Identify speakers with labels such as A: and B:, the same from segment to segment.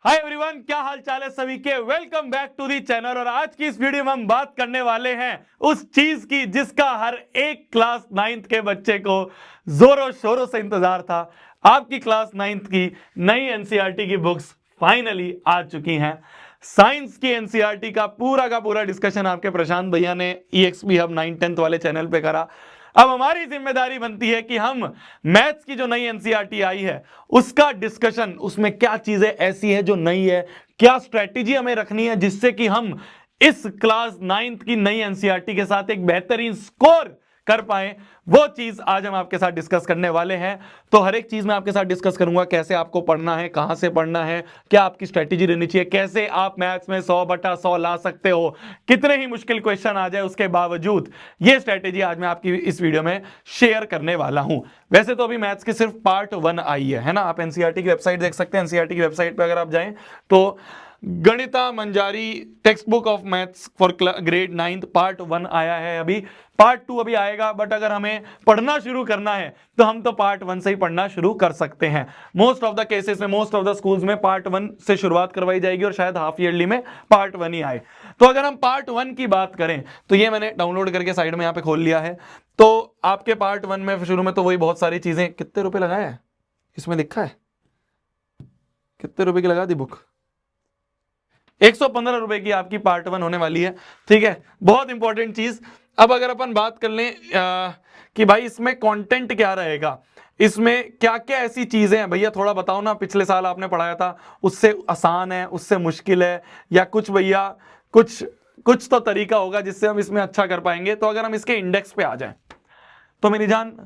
A: Hi everyone, क्या हाल चाल है सभी के। Welcome back to the channel. और आज की इस वीडियो में हम बात करने वाले हैं उस चीज की जिसका हर एक क्लास 9th के बच्चे को जोरों शोरों से इंतजार था। आपकी क्लास 9th की नई एनसीईआरटी की बुक्स फाइनली आ चुकी हैं। साइंस की एनसीईआरटी का पूरा डिस्कशन आपके प्रशांत भैया ने ईएक्सपी हब 9-10th वाले चैनल पे करा। अब हमारी जिम्मेदारी बनती है कि हम मैथ्स की जो नई एनसीईआरटी आई है उसका डिस्कशन, उसमें क्या चीजें ऐसी है जो नई है, क्या स्ट्रेटेजी हमें रखनी है जिससे कि हम इस क्लास 9th की नई एनसीईआरटी के साथ एक बेहतरीन स्कोर कर पाए, वो चीज आज हम आपके साथ डिस्कस करने वाले हैं। तो हर एक चीज मैं आपके साथ डिस्कस करूंगा, कैसे आपको पढ़ना है, कहां से पढ़ना है, क्या आपकी स्ट्रेटेजी रहनी चाहिए, कैसे आप मैथ्स में 100/100 ला सकते हो, कितने ही मुश्किल क्वेश्चन आ जाए उसके बावजूद। ये स्ट्रेटेजी आज मैं आपकी इस वीडियो में शेयर करने वाला हूं। वैसे तो अभी मैथ्स की सिर्फ पार्ट 1 आई है ना। आप एनसीईआरटी की वेबसाइट देख सकते हैं। एनसीईआरटी की वेबसाइट पर अगर आप जाएं तो Ganita Manjari text book of maths for grade 9th part 1 आया है। अभी पार्ट 2 अभी आएगा, बट अगर हमें पढ़ना शुरू करना है तो हम तो पार्ट 1 से ही पढ़ना शुरू कर सकते हैं। मोस्ट ऑफ द केसेस में, मोस्ट ऑफ द स्कूल्स में पार्ट 1 से शुरुआत करवाई जाएगी और शायद हाफ ईयरली में पार्ट 1 ही आए। तो अगर हम पार्ट 1 की बात करें तो ये मैंने डाउनलोड करके साइड में यहाँ पे खोल लिया है। तो आपके पार्ट 1 में शुरू में तो वही बहुत सारी चीजें। कितने रुपए लगाया है इसमें लिखा है? कितने रुपए की लगा दी बुक? 115 रुपए की आपकी पार्ट 1 होने वाली है। ठीक है, बहुत इंपॉर्टेंट चीज। अब अगर अपन बात कर लें कि भाई इसमें कंटेंट क्या रहेगा, इसमें क्या क्या ऐसी चीजें हैं, भैया थोड़ा बताओ ना। पिछले साल आपने पढ़ाया था, उससे आसान है, उससे मुश्किल है, या कुछ भैया कुछ कुछ तो तरीका होगा जिससे हम इसमें अच्छा कर पाएंगे। तो अगर हम इसके इंडेक्स पे आ जाएं तो मेरी जान,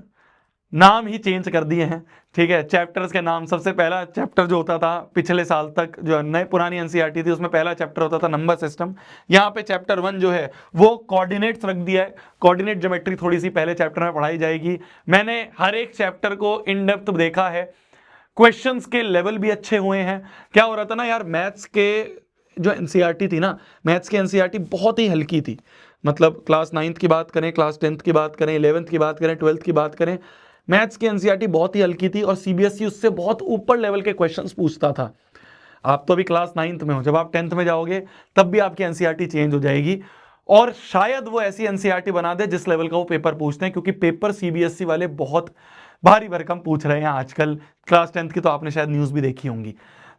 A: नाम ही चेंज कर दिए हैं। ठीक है, चैप्टर्स के नाम, सबसे पहला चैप्टर जो होता था पिछले साल तक, जो नए पुरानी एनसीईआरटी थी उसमें पहला चैप्टर होता था नंबर सिस्टम। यहाँ पे चैप्टर 1 जो है वो कोऑर्डिनेट्स रख दिया है। कोऑर्डिनेट ज्योमेट्री थोड़ी सी पहले चैप्टर में पढ़ाई जाएगी। मैंने हर एक चैप्टर को इन डेप्थ देखा है। क्वेश्चंस के लेवल भी अच्छे हुए हैं। क्या हो रहा था ना यार, मैथ्स के जो एनसीईआरटी थी ना, मैथ्स की एनसीईआरटी बहुत ही हल्की थी। मतलब क्लास 9th की बात करें, क्लास 10th की बात करें, 11th की बात करें, 12th की बात करें, मैथ्स की एनसीईआरटी बहुत ही हल्की थी और सीबीएसई उससे बहुत ऊपर लेवल के क्वेश्चंस पूछता था। आप तो अभी क्लास 9th में हो, जब आप 10th में जाओगे तब भी आपकी एनसीईआरटी चेंज हो जाएगी। और शायद वो ऐसी एनसीईआरटी बना दे जिस लेवल का वो पेपर पूछते हैं, क्योंकि पेपर सीबीएसई वाले बहुत भारी भरकम पूछ रहे हैं आजकल। क्लास 10th की तो आपने शायद न्यूज भी देखी होंगी।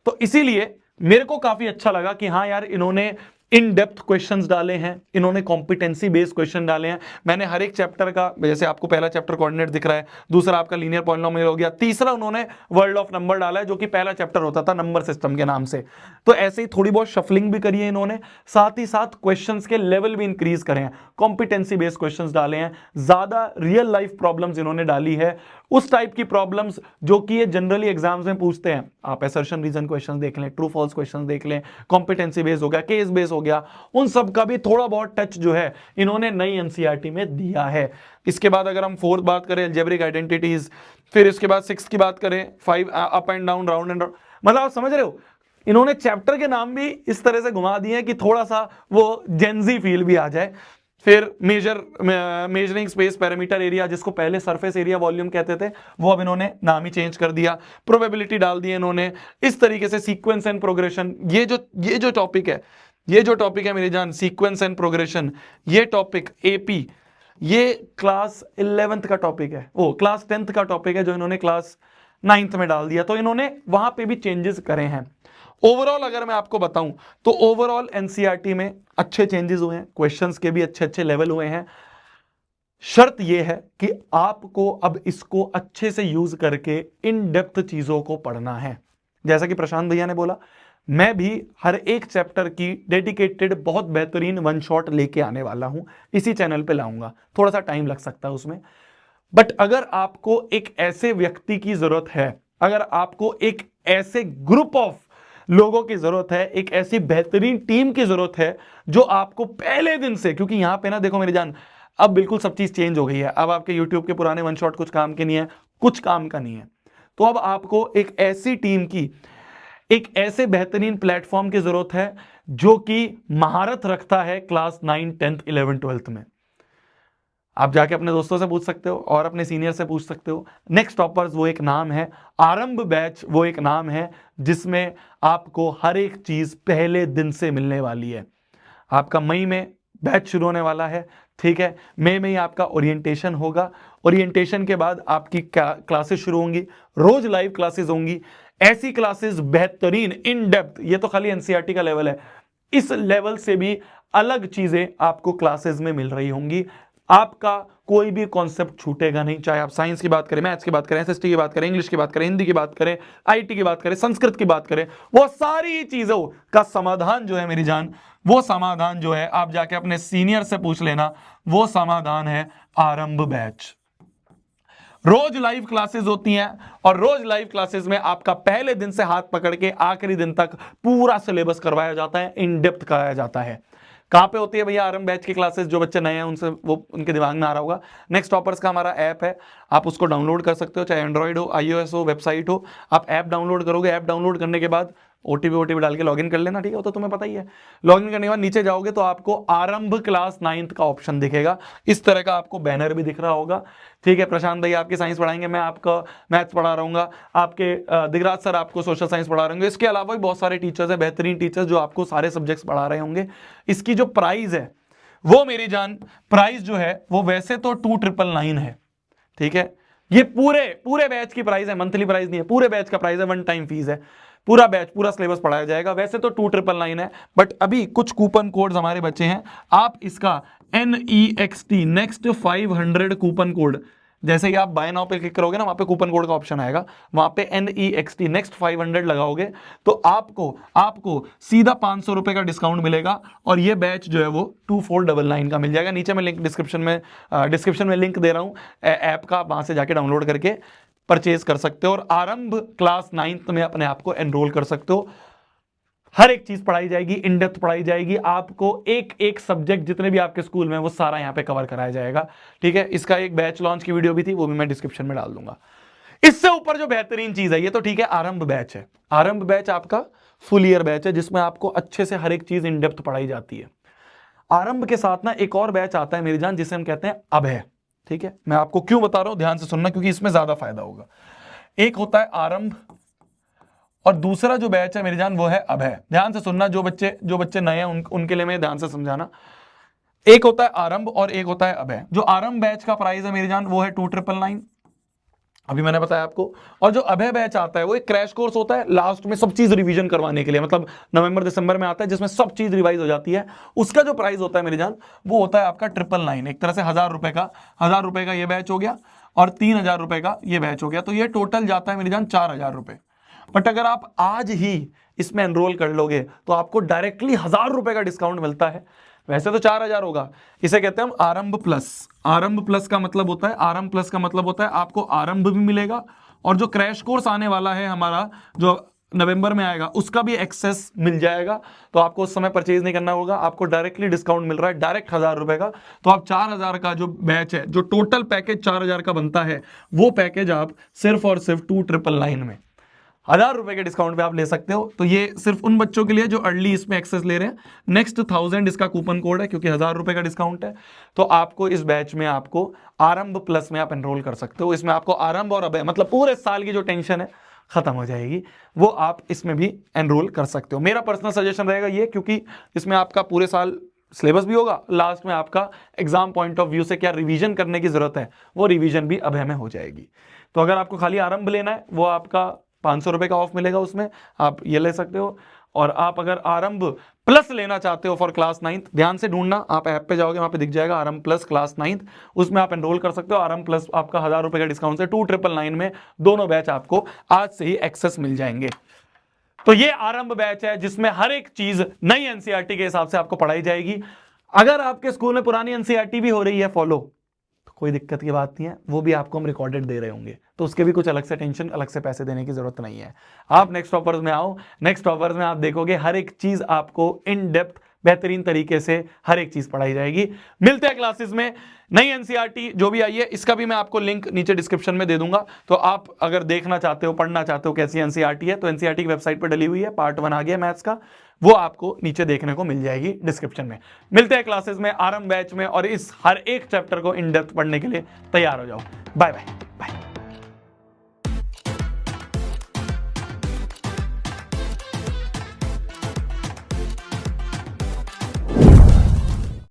A: तो इसीलिए मेरे को काफी अच्छा लगा कि हाँ यार, इन्होंने इन डेप्थ क्वेश्चंस डाले हैं, इन्होंने कॉम्पिटेंसी बेस्ड क्वेश्चन डाले हैं। मैंने हर एक चैप्टर का, जैसे आपको पहला चैप्टर कोऑर्डिनेट दिख रहा है, दूसरा आपका लीनियर पॉलिनोमियल हो गया, तीसरा उन्होंने वर्ल्ड ऑफ नंबर डाला है जो कि पहला चैप्टर होता था नंबर सिस्टम के नाम से। तो ऐसे ही थोड़ी बहुत शफलिंग भी करी है इन्होंने, साथ ही साथ क्वेश्चंस के लेवल भी इंक्रीज करे हैं, कॉम्पिटेंसी बेस्ड क्वेश्चंस डाले हैं, ज्यादा रियल लाइफ प्रॉब्लम्स इन्होंने डाली है, उस टाइप की प्रॉब्लम्स जो कि ये जनरली एग्जाम्स में पूछते हैं। आप असर्शन रीजन क्वेश्चन देख लें, ट्रू फॉल्स क्वेश्चन देख लें, कॉम्पिटेंसी बेस हो गया, केस बेस हो गया, उन सब का भी थोड़ा बहुत टच जो है इन्होंने नई एनसीईआरटी में दिया है। इसके बाद अगर हम 4th बात करें, अलजेब्रिक आइडेंटिटीज, फिर इसके बाद 6th की बात करें, 5 up and down, round and round. मतलब आप समझ रहे हो, इन्होंने चैप्टर के नाम भी इस तरह से घुमा दिए हैं कि थोड़ा सा वो जेंजी फील भी आ जाए। फिर मेजरिंग स्पेस पैरामीटर एरिया, जिसको पहले सरफेस एरिया वॉल्यूम कहते थे, वो अब इन्होंने नाम ही चेंज कर दिया। प्रोबेबिलिटी डाल दी इन्होंने। इस तरीके से सीक्वेंस एंड प्रोग्रेशन, ये जो टॉपिक है, ये जो टॉपिक है मेरी जान, सीक्वेंस एंड प्रोग्रेशन, ये टॉपिक एपी, ये क्लास 11th का टॉपिक है, वो क्लास 10th का टॉपिक है जो इन्होंने क्लास 9th में डाल दिया। तो इन्होंने वहां पे भी चेंजेस करे हैं। ओवरऑल अगर मैं आपको बताऊं तो ओवरऑल एनसीईआरटी में अच्छे चेंजेस हुए हैं, क्वेश्चंस के भी अच्छे अच्छे लेवल हुए हैं। शर्त यह है कि आपको अब इसको अच्छे से यूज करके इन डेप्थ चीजों को पढ़ना है। जैसा कि प्रशांत भैया ने बोला, मैं भी हर एक चैप्टर की डेडिकेटेड बहुत बेहतरीन वन शॉट लेके आने वाला हूं, इसी चैनल पे लाऊंगा। थोड़ा सा टाइम लग सकता है उसमें, बट अगर आपको एक ऐसे व्यक्ति की जरूरत है, अगर आपको एक ऐसे ग्रुप ऑफ लोगों की जरूरत है, एक ऐसी बेहतरीन टीम की जरूरत है जो आपको पहले दिन से, क्योंकि यहां पे ना देखो मेरी जान, अब बिल्कुल सब चीज चेंज हो गई है। अब आपके यूट्यूब के पुराने वन शॉट कुछ काम के नहीं है, कुछ काम का नहीं है। तो अब आपको एक ऐसी टीम की, एक ऐसे बेहतरीन प्लेटफॉर्म की जरूरत है जो कि महारत रखता है क्लास 9, 10th, 11th, 12th में। आप जाके अपने दोस्तों से पूछ सकते हो और अपने सीनियर से पूछ सकते हो। नेक्स्ट टॉपर्स वो एक नाम है, आरंभ बैच वो एक नाम है जिसमें आपको हर एक चीज पहले दिन से मिलने वाली है। आपका मई में बैच शुरू होने वाला है, ठीक है। मई में ही आपका ओरिएंटेशन होगा, ओरिएंटेशन के बाद आपकी क्लासेस शुरू होंगी, रोज लाइव क्लासेस होंगी। ऐसी क्लासेस बेहतरीन इन डेप्थ, ये तो खाली एनसीईआरटी का लेवल है, इस लेवल से भी अलग चीजें आपको क्लासेस में मिल रही होंगी। आपका कोई भी कॉन्सेप्ट छूटेगा नहीं, चाहे आप साइंस की बात करें, मैथ्स की बात करें, एसएसटी की बात करें, इंग्लिश की बात करें, हिंदी की बात करें, आईटी की बात करें, संस्कृत की बात करें, वो सारी चीजों का समाधान जो है मेरी जान, वो समाधान जो है आप जाके अपने सीनियर से पूछ लेना, वो समाधान है आरंभ बैच। रोज लाइव क्लासेस होती हैं और रोज लाइव क्लासेस में आपका पहले दिन से हाथ पकड़ के आखिरी दिन तक पूरा सिलेबस करवाया जाता है, इन डेप्थ कराया जाता है। कहां पे होती है भैया आरंभ बैच की क्लासेस? जो बच्चे नए हैं उनसे वो उनके दिमाग में आ रहा होगा, नेक्स्ट टॉपर्स का हमारा ऐप है, आप उसको डाउनलोड कर सकते हो, चाहे एंड्रॉइड हो, आईओएस हो, वेबसाइट हो। आप ऐप डाउनलोड करोगे, ऐप डाउनलोड करने के बाद ओटीपी डाल के लॉगिन कर लेना, ठीक है, वो तो तुम्हें पता ही है। लॉगिन करने के बाद नीचे जाओगे तो आपको आरंभ क्लास 9th का ऑप्शन दिखेगा, इस तरह का आपको बैनर भी दिख रहा होगा, ठीक है। प्रशांत भाई आपकी साइंस पढ़ाएंगे, मैं आपका मैथ्स पढ़ा रहूंगा, आपके दिगराज सर आपको सोशल साइंस पढ़ा रहे होंगे, इसके अलावा भी बहुत सारे टीचर्स हैं, बेहतरीन टीचर्स जो आपको सारे सब्जेक्ट्स पढ़ा रहे होंगे। इसकी जो प्राइस है वो मेरी जान, प्राइस जो है वो वैसे तो 2999 है, ठीक है। ये पूरे बैच की प्राइस है, मंथली प्राइस नहीं है, पूरे बैच का प्राइस है, वन टाइम फीस है, पूरा बैच पूरा सिलेबस पढ़ाया जाएगा। वैसे तो 2999 है, बट अभी कुछ कूपन कोड्स हमारे बचे हैं, आप इसका NEXT नेक्स्ट 500 कूपन कोड, जैसे ही आप बाय नाउ पे क्लिक करोगे ना, वहां पे कूपन कोड का ऑप्शन आएगा, वहां पे NEXT नेक्स्ट 500 लगाओगे तो आपको सीधा 500 रुपए का डिस्काउंट मिलेगा और ये बैच जो है वो 2499 का मिल जाएगा। नीचे मैं लिंक डिस्क्रिप्शन में लिंक दे रहा हूं ऐप का, वहां से जाके डाउनलोड करके परचेज कर सकते हो और आरंभ क्लास 9th में अपने आप को एनरोल कर सकते हो। हर एक चीज पढ़ाई जाएगी, इन डेप्थ पढ़ाई जाएगी, आपको एक एक सब्जेक्ट जितने भी आपके स्कूल में वो सारा यहां पे कवर कराया जाएगा, ठीक है। इसका एक बैच लॉन्च की वीडियो भी थी, वो भी मैं डिस्क्रिप्शन में डाल दूंगा। इससे ऊपर जो बेहतरीन चीज है, ये तो ठीक है आरंभ बैच है, आरंभ बैच आपका फुल ईयर बैच है जिसमें आपको अच्छे से हर एक चीज इन डेप्थ पढ़ाई जाती है। आरंभ के साथ ना एक और बैच आता है मेरी जान, जिसे हम कहते हैं अभय, ठीक है। मैं आपको क्यों बता रहा हूं, ध्यान से सुनना, क्योंकि इसमें ज्यादा फायदा होगा। एक होता है आरंभ और दूसरा जो बैच है मेरी जान वो है अभय। ध्यान से सुनना, जो बच्चे नए हैं उनके लिए मैं ध्यान से समझाना। एक होता है आरंभ और एक होता है अभय। जो आरंभ बैच का प्राइस है मेरी जान वो है 2999, अभी मैंने बताया आपको। और जो अभय बैच आता है वो एक क्रैश कोर्स होता है, लास्ट में सब चीज रिवीजन करवाने के लिए, मतलब नवंबर दिसंबर में आता है, जिसमें सब चीज रिवाइज हो जाती है। उसका जो प्राइस होता है मेरी जान वो होता है आपका 999, एक तरह से 1000 रुपए का ये बैच हो गया और 3000 रुपए का ये बैच हो गया, तो ये टोटल जाता है मेरी जान 4000 रुपए। बट अगर आप आज ही इसमें एनरोल कर लोगे तो आपको डायरेक्टली 1000 रुपए का डिस्काउंट मिलता है। वैसे तो 4000 होगा, इसे कहते हैं हम आरंभ प्लस। आरंभ प्लस का मतलब होता है, आरंभ प्लस का मतलब होता है आपको आरंभ भी मिलेगा और जो क्रैश कोर्स आने वाला है हमारा, जो नवंबर में आएगा, उसका भी एक्सेस मिल जाएगा। तो आपको उस समय परचेज नहीं करना होगा, आपको डायरेक्टली डिस्काउंट मिल रहा है, डायरेक्ट 1000 रुपए का। तो आप 4000 का जो बैच है, जो टोटल पैकेज 4000 का बनता है, वो पैकेज आप सिर्फ और सिर्फ 2999 में 1000 रुपए के डिस्काउंट पे आप ले सकते हो। तो ये सिर्फ उन बच्चों के लिए जो अर्ली इसमें एक्सेस ले रहे हैं। नेक्स्ट 1000 इसका कूपन कोड है, क्योंकि 1000 रुपए का डिस्काउंट है। तो आपको इस बैच में आपको आरंभ प्लस में आप एनरोल कर सकते हो। इसमें आपको आरंभ और अभय, मतलब पूरे साल की जो टेंशन है खत्म हो जाएगी, वो आप इसमें भी एनरोल कर सकते हो। मेरा पर्सनल सजेशन रहेगा ये, क्योंकि इसमें आपका पूरे साल सिलेबस भी होगा, लास्ट में आपका एग्जाम पॉइंट ऑफ व्यू से क्या रिवीजन करने की जरूरत है, वो रिवीजन भी अभय में हो जाएगी। तो अगर आपको खाली आरंभ लेना है, वो आपका 500 रुपए का ऑफ मिलेगा, उसमें आप ये ले सकते हो। और आप अगर आरंभ प्लस लेना चाहते हो फॉर क्लास 9th, ध्यान से ढूंढना, आप ऐप पे जाओगे, वहां पे दिख जाएगा आरंभ प्लस क्लास 9th, उसमें आप एनरोल कर सकते हो। आरंभ प्लस आपका 1000 रुपए का डिस्काउंट से 2999 में दोनों बैच आपको आज से ही एक्सेस मिल जाएंगे। तो ये आरंभ बैच है जिसमें हर एक चीज नई एनसीईआरटी के हिसाब से आपको पढ़ाई जाएगी। अगर आपके स्कूल में पुरानी एनसीईआरटी भी हो रही है फॉलो, तो कोई दिक्कत की बात नहीं है, वो भी आपको हम रिकॉर्डेड दे रहे होंगे, तो उसके भी कुछ अलग से टेंशन, अलग से पैसे देने की जरूरत नहीं है। आप नेक्स्ट टॉपर्स में आओ, नेक्स्ट टॉपर्स में आप देखोगे हर एक चीज आपको इन डेप्थ बेहतरीन तरीके से हर एक चीज पढ़ाई जाएगी। मिलते हैं क्लासेस में। नई एनसीईआरटी जो भी आई है इसका भी मैं आपको लिंक नीचे डिस्क्रिप्शन में दे दूंगा, तो आप अगर देखना चाहते हो, पढ़ना चाहते हो कैसी एनसीईआरटी है, तो एनसीईआरटी की वेबसाइट पर डली हुई है, पार्ट 1 आ गया मैथ्स का, वो आपको नीचे देखने को मिल जाएगी डिस्क्रिप्शन में। मिलते हैं क्लासेस में आरंभ बैच में, और इस हर एक चैप्टर को इन डेप्थ पढ़ने के लिए तैयार हो जाओ। Bye bye.